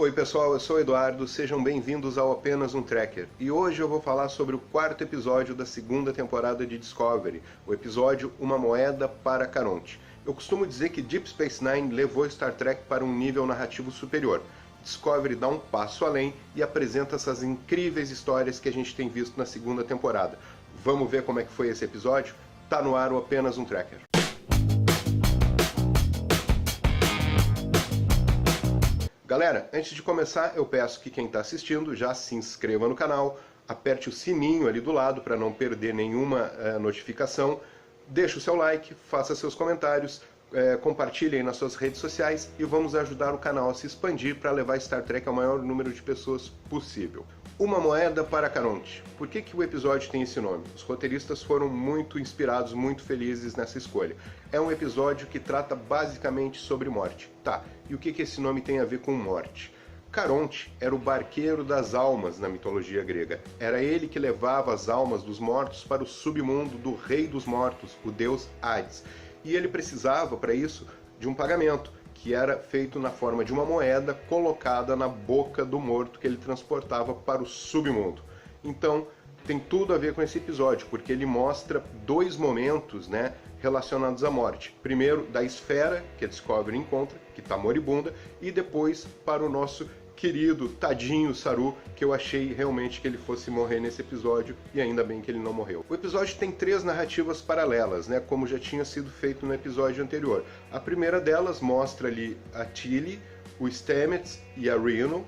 Oi pessoal, eu sou o Eduardo, sejam bem-vindos ao Apenas um Tracker. E hoje eu vou falar sobre o quarto episódio da segunda temporada de Discovery, o episódio Uma Moeda para Caronte. Eu costumo dizer que Deep Space Nine levou Star Trek para um nível narrativo superior. Discovery dá um passo além e apresenta essas incríveis histórias que a gente tem visto na segunda temporada. Vamos ver como é que foi esse episódio? Tá no ar o Apenas um Tracker. Galera, antes de começar, eu peço que quem está assistindo já se inscreva no canal, aperte o sininho ali do lado para não perder nenhuma notificação, deixe o seu like, faça seus comentários, compartilhe aí nas suas redes sociais e vamos ajudar o canal a se expandir para levar Star Trek ao maior número de pessoas possível. Uma Moeda para Caronte. Por que o episódio tem esse nome? Os roteiristas foram muito inspirados, muito felizes nessa escolha. É um episódio que trata basicamente sobre morte. Tá, e o que esse nome tem a ver com morte? Caronte era o barqueiro das almas na mitologia grega. Era ele que levava as almas dos mortos para o submundo do rei dos mortos, o deus Hades. E ele precisava, para isso, de um pagamento, que era feito na forma de uma moeda colocada na boca do morto que ele transportava para o submundo. Então, tem tudo a ver com esse episódio, porque ele mostra dois momentos, relacionados à morte. Primeiro, da esfera, que a Discovery encontra, que está moribunda, e depois para o nosso querido, tadinho Saru, que eu achei realmente que ele fosse morrer nesse episódio, e ainda bem que ele não morreu. O episódio tem três narrativas paralelas, como já tinha sido feito no episódio anterior. A primeira delas mostra ali a Tilly, o Stamets e a Reno,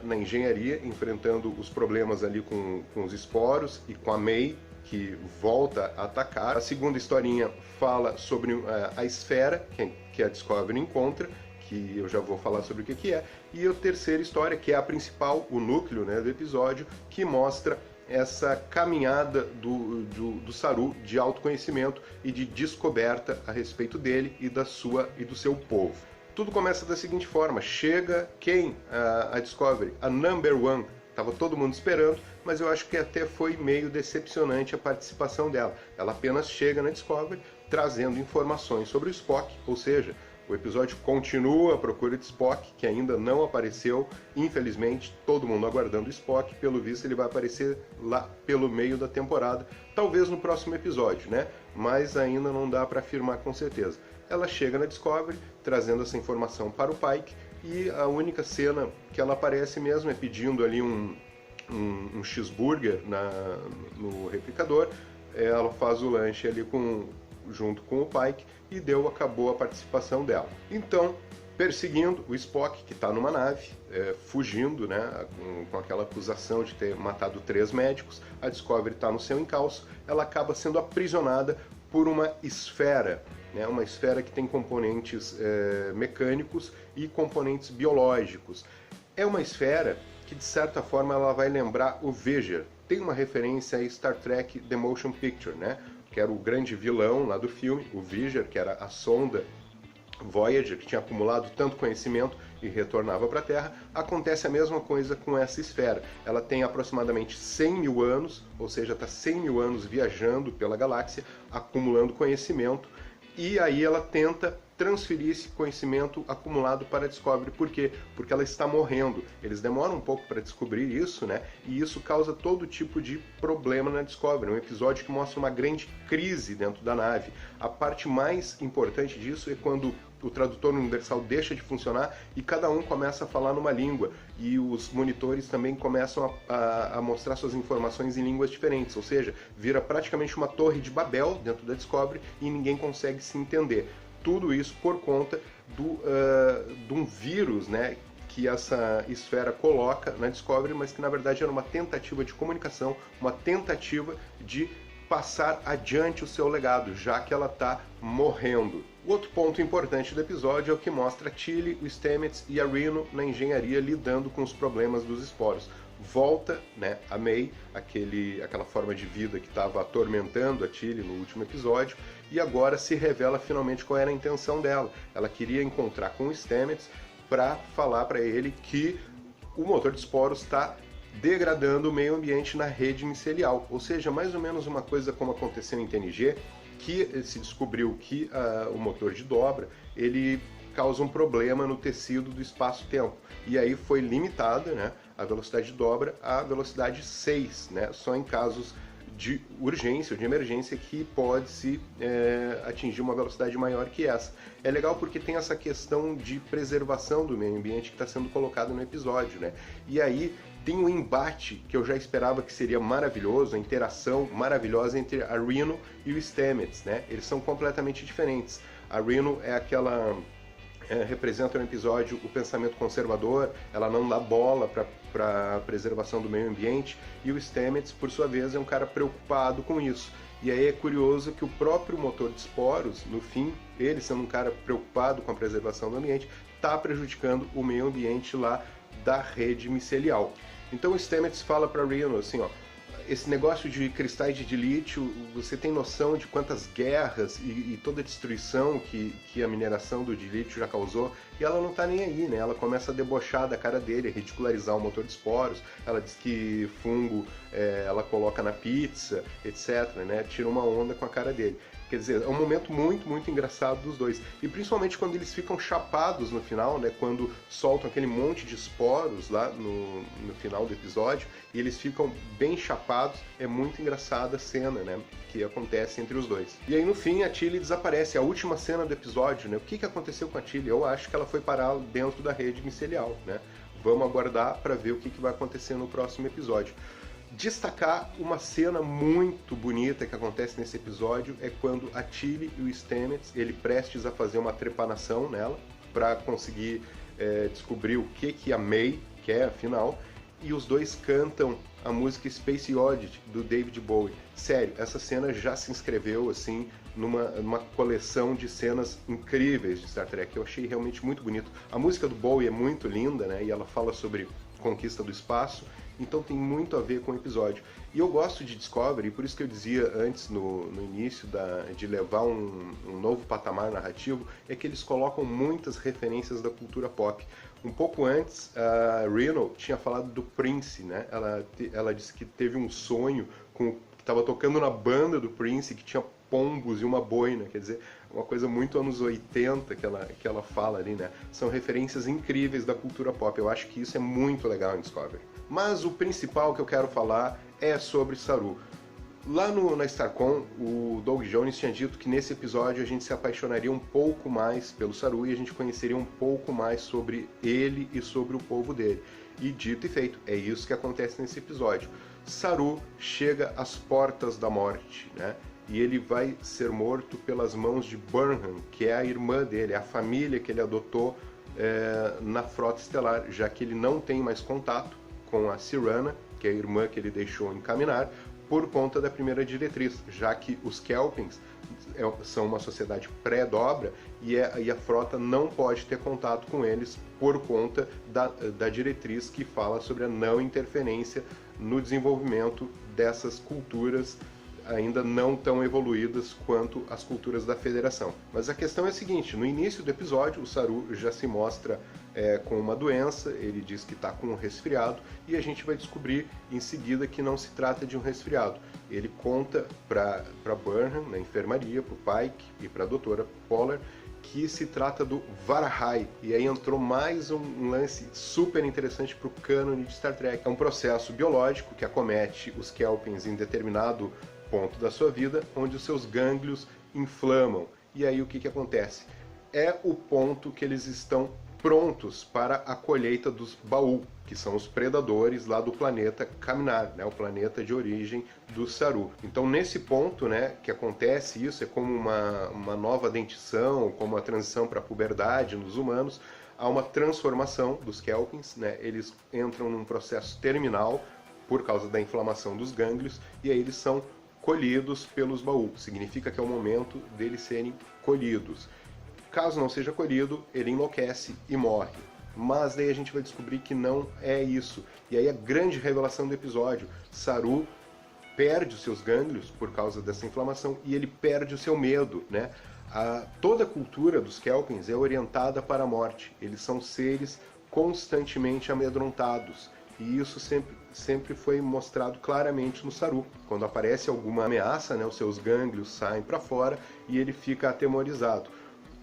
na engenharia, enfrentando os problemas ali com os esporos e com a May, que volta a atacar. A segunda historinha fala sobre a esfera, que a Discovery encontra, que eu já vou falar sobre o que é, e a terceira história, que é a principal, o núcleo do episódio, que mostra essa caminhada do Saru de autoconhecimento e de descoberta a respeito dele e do seu povo. Tudo começa da seguinte forma: chega quem? A Discovery, a Number One. Estava todo mundo esperando, mas eu acho que até foi meio decepcionante a participação dela. Ela apenas chega na Discovery trazendo informações sobre o Spock, ou seja, o episódio continua à procura de Spock, que ainda não apareceu. Infelizmente, todo mundo aguardando o Spock. Pelo visto, ele vai aparecer lá pelo meio da temporada. Talvez no próximo episódio, mas ainda não dá para afirmar com certeza. Ela chega na Discovery, trazendo essa informação para o Pike, e a única cena que ela aparece mesmo é pedindo ali um cheeseburger no replicador. Ela faz o lanche ali junto com o Pike e acabou a participação dela. Então, perseguindo o Spock, que está numa nave, fugindo, com aquela acusação de ter matado 3 médicos, a Discovery está no seu encalço, ela acaba sendo aprisionada por uma esfera, uma esfera que tem componentes mecânicos e componentes biológicos. É uma esfera que, de certa forma, ela vai lembrar o Voyager. Tem uma referência a Star Trek The Motion Picture, que era o grande vilão lá do filme, o Voyager, que era a sonda Voyager, que tinha acumulado tanto conhecimento e retornava para a Terra. Acontece a mesma coisa com essa esfera. Ela tem aproximadamente 100 mil anos, ou seja, está 100 mil anos viajando pela galáxia, acumulando conhecimento, e aí ela tenta transferir esse conhecimento acumulado para a Discovery. Por quê? Porque ela está morrendo. Eles demoram um pouco para descobrir isso, e isso causa todo tipo de problema na Discovery. Um episódio que mostra uma grande crise dentro da nave. A parte mais importante disso é quando o tradutor universal deixa de funcionar e cada um começa a falar numa língua, e os monitores também começam a mostrar suas informações em línguas diferentes, ou seja, vira praticamente uma torre de Babel dentro da Discovery e ninguém consegue se entender. Tudo isso por conta de um vírus, que essa esfera coloca na Discovery, mas que na verdade era uma tentativa de comunicação, uma tentativa de passar adiante o seu legado, já que ela está morrendo. O outro ponto importante do episódio é o que mostra a Tilly, o Stamets e a Reno na engenharia lidando com os problemas dos esporos. Volta, a May, aquela forma de vida que estava atormentando a Tilly no último episódio, e agora se revela finalmente qual era a intenção dela. Ela queria encontrar com o Stamets para falar para ele que o motor de esporos está degradando o meio ambiente na rede micelial, ou seja, mais ou menos uma coisa como aconteceu em TNG, que se descobriu que o motor de dobra, ele causa um problema no tecido do espaço-tempo. E aí foi limitada, né, a velocidade de dobra à velocidade 6, né, só em casos de urgência ou de emergência que pode-se atingir uma velocidade maior que essa. É legal porque tem essa questão de preservação do meio ambiente que está sendo colocado no episódio, né? E aí tem um embate que eu já esperava que seria maravilhoso, a interação maravilhosa entre a Reno e o Stamets, né? Eles são completamente diferentes. A Reno é aquela... representa no episódio o pensamento conservador, ela não dá bola para a preservação do meio ambiente, e o Stamets, por sua vez, é um cara preocupado com isso. E aí é curioso que o próprio motor de esporos, no fim, ele sendo um cara preocupado com a preservação do ambiente, está prejudicando o meio ambiente lá da rede micelial. Então o Stamets fala para Reno assim, ó, esse negócio de cristais de lítio, você tem noção de quantas guerras e toda a destruição que a mineração do lítio já causou? E ela não tá nem aí, né? Ela começa a debochar da cara dele, a ridicularizar o motor de esporos. Ela diz que fungo ela coloca na pizza, etc, né? Tira uma onda com a cara dele. Quer dizer, é um momento muito, muito engraçado dos dois. E principalmente quando eles ficam chapados no final, né? Quando soltam aquele monte de esporos lá no final do episódio, e eles ficam bem chapados. É muito engraçada a cena, né? Que acontece entre os dois. E aí no fim a Tilly desaparece, a última cena do episódio, né? O que aconteceu com a Tilly? Eu acho que ela foi parar dentro da rede micelial, né? Vamos aguardar para ver o que vai acontecer no próximo episódio. Destacar uma cena muito bonita que acontece nesse episódio é quando a Tilly e o Stamets, ele prestes a fazer uma trepanação nela para conseguir descobrir o que a May quer, afinal, e os dois cantam a música Space Oddity do David Bowie. Sério, essa cena já se inscreveu assim numa coleção de cenas incríveis de Star Trek. Eu achei realmente muito bonito. A música do Bowie é muito linda, né? E ela fala sobre conquista do espaço, então tem muito a ver com o episódio. E eu gosto de Discovery, por isso que eu dizia antes, no início, de levar um novo patamar narrativo, é que eles colocam muitas referências da cultura pop. Um pouco antes, a Reno tinha falado do Prince, né? Ela disse que teve um sonho que estava tocando na banda do Prince, que tinha pombos e uma boina, quer dizer, uma coisa muito anos 80 que ela fala ali, né? São referências incríveis da cultura pop, eu acho que isso é muito legal em Discovery. Mas o principal que eu quero falar é sobre Saru. Lá na StarCon, o Doug Jones tinha dito que nesse episódio a gente se apaixonaria um pouco mais pelo Saru e a gente conheceria um pouco mais sobre ele e sobre o povo dele. E dito e feito, é isso que acontece nesse episódio. Saru chega às portas da morte, né? E ele vai ser morto pelas mãos de Burnham, que é a irmã dele, a família que ele adotou na Frota Estelar, já que ele não tem mais contato com a Sirana, que é a irmã que ele deixou encaminar, por conta da primeira diretriz, já que os Kelpins são uma sociedade pré-dobra e a frota não pode ter contato com eles por conta da diretriz que fala sobre a não interferência no desenvolvimento dessas culturas ainda não tão evoluídas quanto as culturas da Federação. Mas a questão é a seguinte, no início do episódio o Saru já se mostra com uma doença, ele diz que está com um resfriado e a gente vai descobrir em seguida que não se trata de um resfriado. Ele conta para Burnham, na enfermaria, para o Pike e para a doutora Pollard, que se trata do Varahai, e aí entrou mais um lance super interessante para o cânone de Star Trek. É um processo biológico que acomete os Kelpins em determinado ponto da sua vida, onde os seus gânglios inflamam. E aí o que acontece? É o ponto que eles estão prontos para a colheita dos Baul, que são os predadores lá do planeta Kaminar, né, o planeta de origem do Saru. Então nesse ponto, né, que acontece isso, é como uma nova dentição, como uma transição para a puberdade nos humanos, há uma transformação dos Kelpins, né, eles entram num processo terminal por causa da inflamação dos gânglios, e aí eles são colhidos pelos Baul. Significa que é o momento deles serem colhidos. Caso não seja colhido, ele enlouquece e morre. Mas daí a gente vai descobrir que não é isso. E aí a grande revelação do episódio, Saru perde os seus gânglios por causa dessa inflamação e ele perde o seu medo, né? Toda a cultura dos Kelpins é orientada para a morte. Eles são seres constantemente amedrontados. E isso sempre foi mostrado claramente no Saru. Quando aparece alguma ameaça, né, os seus gânglios saem para fora e ele fica atemorizado.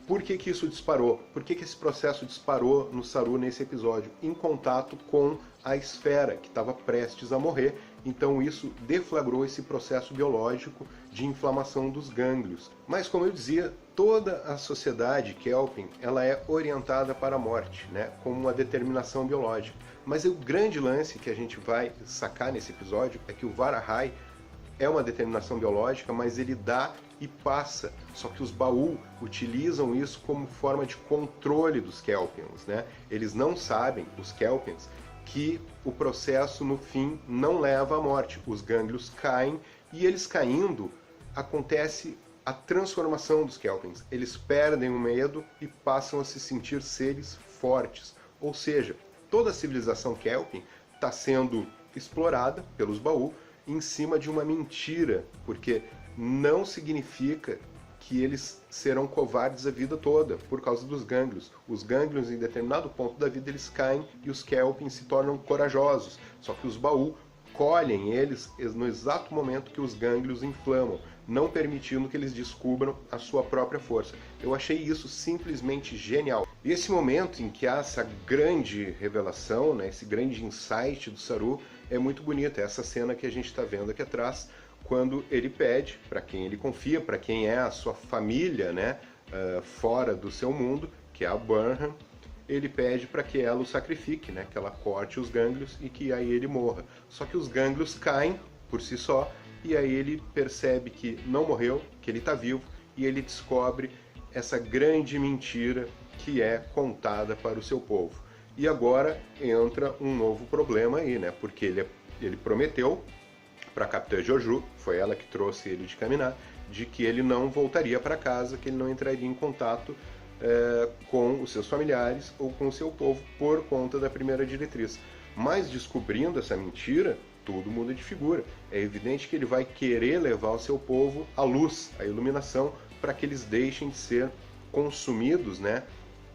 Por que que isso disparou? Por que que esse processo disparou no Saru nesse episódio? Em contato com a esfera, que estava prestes a morrer. Então isso deflagrou esse processo biológico de inflamação dos gânglios. Mas, como eu dizia, toda a sociedade Kelpin ela é orientada para a morte, né, como uma determinação biológica. Mas o grande lance que a gente vai sacar nesse episódio é que o Varahai é uma determinação biológica, mas ele dá e passa. Só que os Baul utilizam isso como forma de controle dos Kelpians, né? Eles não sabem, os Kelpians, que o processo no fim não leva à morte. Os gânglios caem e eles caindo acontece a transformação dos Kelpians. Eles perdem o medo e passam a se sentir seres fortes. Ou seja, toda a civilização Kelpin está sendo explorada pelos Baul em cima de uma mentira, porque não significa que eles serão covardes a vida toda por causa dos gânglios. Os gânglios, em determinado ponto da vida, eles caem e os Kelpin se tornam corajosos. Só que os Baul colhem eles no exato momento que os gânglios inflamam, não permitindo que eles descubram a sua própria força. Eu achei isso simplesmente genial. E esse momento em que há essa grande revelação, né, esse grande insight do Saru, é muito bonito. É essa cena que a gente está vendo aqui atrás, quando ele pede para quem ele confia, para quem é a sua família, né, fora do seu mundo, que é a Burnham, ele pede para que ela o sacrifique, né, que ela corte os gânglios e que aí ele morra. Só que os gânglios caem por si só, e aí ele percebe que não morreu, que ele está vivo, e ele descobre essa grande mentira que é contada para o seu povo. E agora entra um novo problema aí, né, porque ele prometeu para a Capitã Jojo, foi ela que trouxe ele de Caminar, de que ele não voltaria para casa, que ele não entraria em contato com os seus familiares ou com o seu povo por conta da primeira diretriz. Mas descobrindo essa mentira, tudo muda de figura. É evidente que ele vai querer levar o seu povo à luz, à iluminação, para que eles deixem de ser consumidos, né,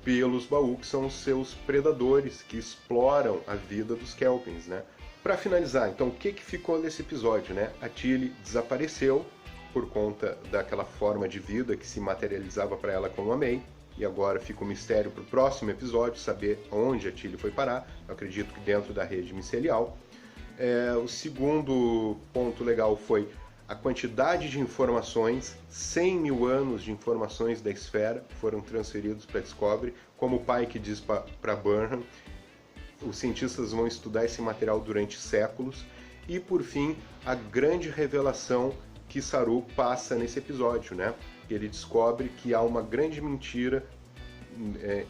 pelos Baul, que são os seus predadores, que exploram a vida dos Kelpins, né. Para finalizar, então, o que ficou desse episódio, né? A Tilly desapareceu por conta daquela forma de vida que se materializava para ela como a May, e agora fica um mistério para o próximo episódio, saber onde a Tilly foi parar. Eu acredito que dentro da rede micelial. O segundo ponto legal foi a quantidade de informações, 100 mil anos de informações da esfera foram transferidos para Discovery, como o pai que diz para Burnham. Os cientistas vão estudar esse material durante séculos. E, por fim, a grande revelação que Saru passa nesse episódio, né? Ele descobre que há uma grande mentira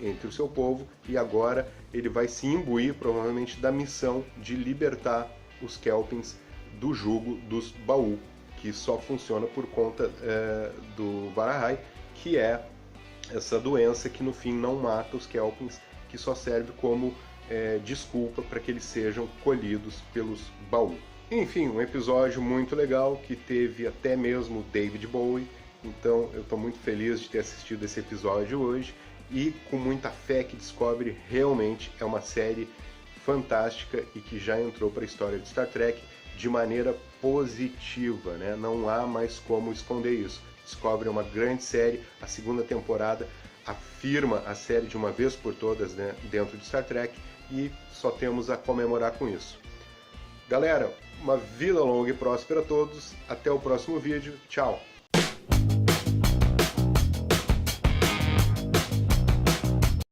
entre o seu povo e agora ele vai se imbuir, provavelmente, da missão de libertar os Kelpins do jugo dos Baul, que só funciona por conta do Varahai, que é essa doença que, no fim, não mata os Kelpins, que só serve como desculpa para que eles sejam colhidos pelos Baul. Enfim, um episódio muito legal que teve até mesmo David Bowie, então eu estou muito feliz de ter assistido esse episódio hoje e com muita fé que Discovery realmente é uma série fantástica e que já entrou para a história de Star Trek de maneira positiva, né? Não há mais como esconder isso. Discovery é uma grande série, a segunda temporada afirma a série de uma vez por todas, né, dentro de Star Trek, e só temos a comemorar com isso. Galera, uma vida longa e próspera a todos. Até o próximo vídeo. Tchau!